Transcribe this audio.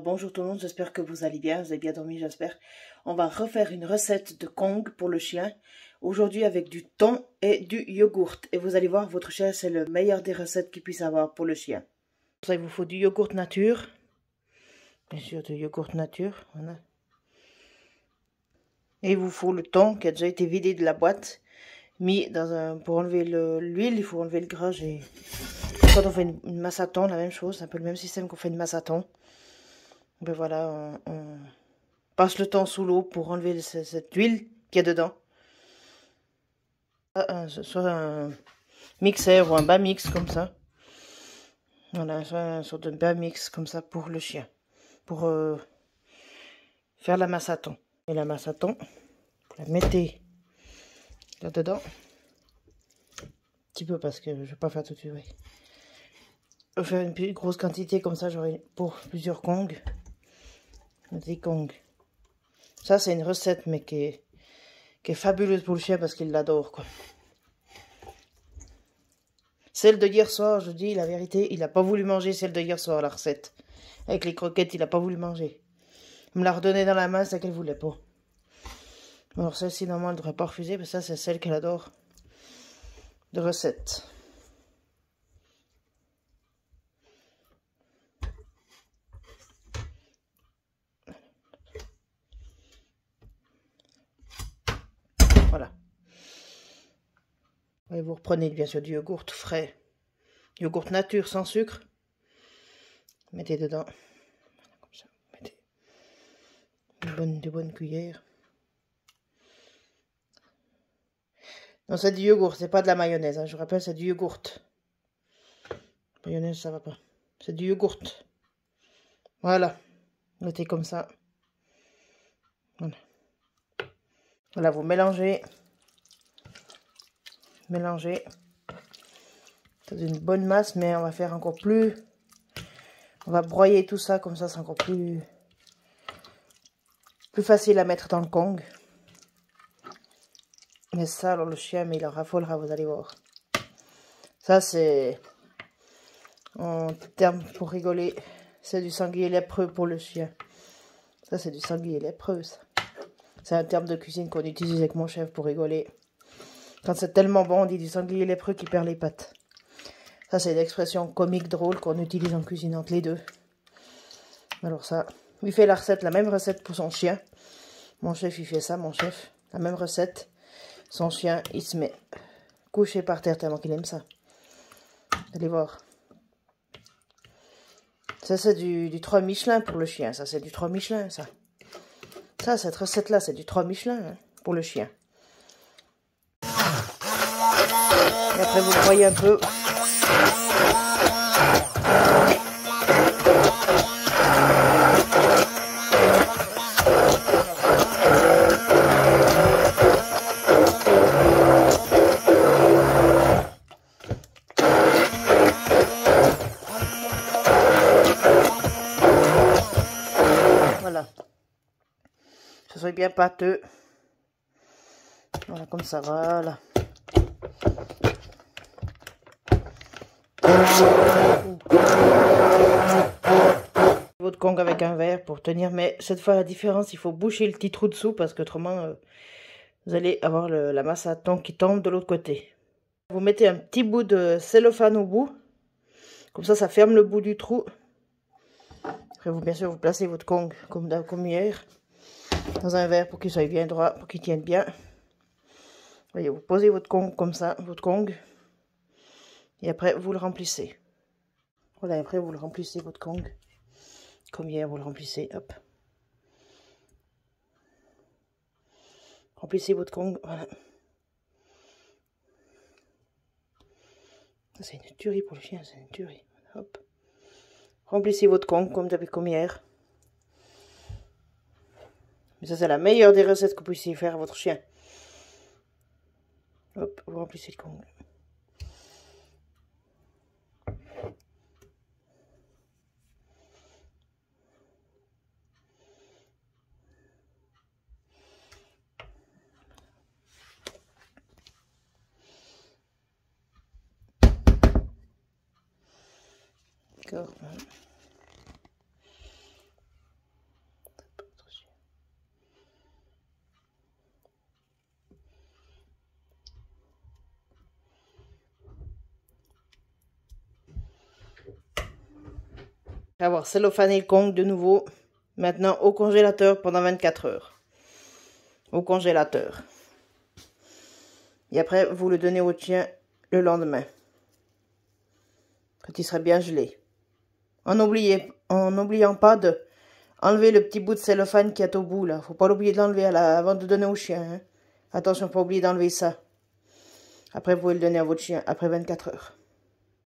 bonjour tout le monde, j'espère que vous allez bien, vous avez bien dormi, j'espère. On va refaire une recette de Kong pour le chien. Aujourd'hui avec du thon et du yogourt. Et vous allez voir, votre chien, c'est le meilleur des recettes qu'il puisse avoir pour le chien. Pour ça, il vous faut du yogourt nature. Bien sûr, du yogourt nature, voilà. Et il vous faut le thon qui a déjà été vidé de la boîte. Mis dans un... Pour enlever l'huile, il faut enlever le gras. Quand on fait une masse à thon, la même chose, c'est un peu le même système qu'on fait une masse à thon. Ben voilà, on passe le thon sous l'eau pour enlever cette huile qu'il y a dedans. Soit un mixeur ou un bas mix comme ça. Voilà, soit une sorte de bas mix comme ça pour le chien. Pour faire la masse à thon. Et la masse à thon, vous la mettez là-dedans. Un petit peu parce que je ne vais pas faire tout de suite. Oui. Je vais faire une plus grosse quantité comme ça, j'aurai pour plusieurs Kongs. Des Kongs. Ça, c'est une recette, mais qui est fabuleuse pour le chien parce qu'il l'adore, quoi. Celle de hier soir, je dis la vérité, il n'a pas voulu manger celle de hier soir, la recette. Avec les croquettes, il n'a pas voulu manger. Il me l'a redonnée dans la main, c'est qu'elle voulait pas. Alors celle-ci, normalement, elle ne devrait pas refuser, mais ça, c'est celle qu'elle adore de recette. Voilà. Et vous reprenez bien sûr du yogourt frais. Yogourt nature sans sucre. Mettez dedans. Voilà, comme ça. Mettez de bonnes cuillères. Non, c'est du yogourt, c'est pas de la mayonnaise. Hein. Je vous rappelle, c'est du yogourt. Mayonnaise, ça va pas. C'est du yogourt. Voilà. Mettez comme ça. Voilà. Voilà, vous mélangez. Mélangez. C'est une bonne masse, mais on va faire encore plus. On va broyer tout ça, comme ça, c'est encore plus facile à mettre dans le Kong. Mais ça, alors le chien, mais il en raffolera, vous allez voir. Ça, c'est, en termes pour rigoler, c'est du sanglier lépreux pour le chien. Ça, c'est du sanglier lépreux, ça. C'est un terme de cuisine qu'on utilise avec mon chef pour rigoler. Quand c'est tellement bon, on dit du sanglier lépreux qui perd les pattes. Ça, c'est l'expression comique drôle qu'on utilise en cuisine entre les deux. Alors ça, il fait la recette, la même recette pour son chien. Mon chef, il fait ça, mon chef. La même recette. Son chien, il se met couché par terre tellement qu'il aime ça. Allez voir. Ça, c'est du 3 Michelin pour le chien. Ça, c'est du 3 Michelin, ça. Ça, cette recette-là, c'est du 3 Michelin hein, pour le chien. Et après, vous le broyez un peu. Voilà. Que ce soit bien pâteux. Voilà, comme ça, voilà. Votre Kong avec un verre pour tenir. Mais cette fois, la différence, il faut boucher le petit trou dessous parce qu'autrement, vous allez avoir la masse à thon qui tombe de l'autre côté. Vous mettez un petit bout de cellophane au bout. Comme ça ferme le bout du trou. Après, bien sûr, vous placez votre Kong comme hier. Dans un verre pour qu'il soit bien droit, pour qu'il tienne bien. Voyez, vous posez votre Kong comme ça, votre Kong. Et après, vous le remplissez. Voilà, après, vous le remplissez, votre Kong. Comme hier, vous le remplissez, hop. Remplissez votre Kong, voilà. C'est une tuerie pour le chien, c'est une tuerie. Hop. Remplissez votre Kong comme hier. Mais ça, c'est la meilleure des recettes que vous puissiez faire à votre chien. Hop, vous remplissez le Kong. D'accord. Avoir cellophane et le Kong de nouveau. Maintenant au congélateur pendant 24 heures. Au congélateur. Et après, vous le donnez au chien le lendemain. Quand il sera bien gelé. En n'oubliant pas de enlever le petit bout de cellophane qui est au bout là. Faut pas l'oublier de l'enlever avant de donner au chien. Hein. Attention, pas oublier d'enlever ça. Après, vous pouvez le donner à votre chien après 24 heures.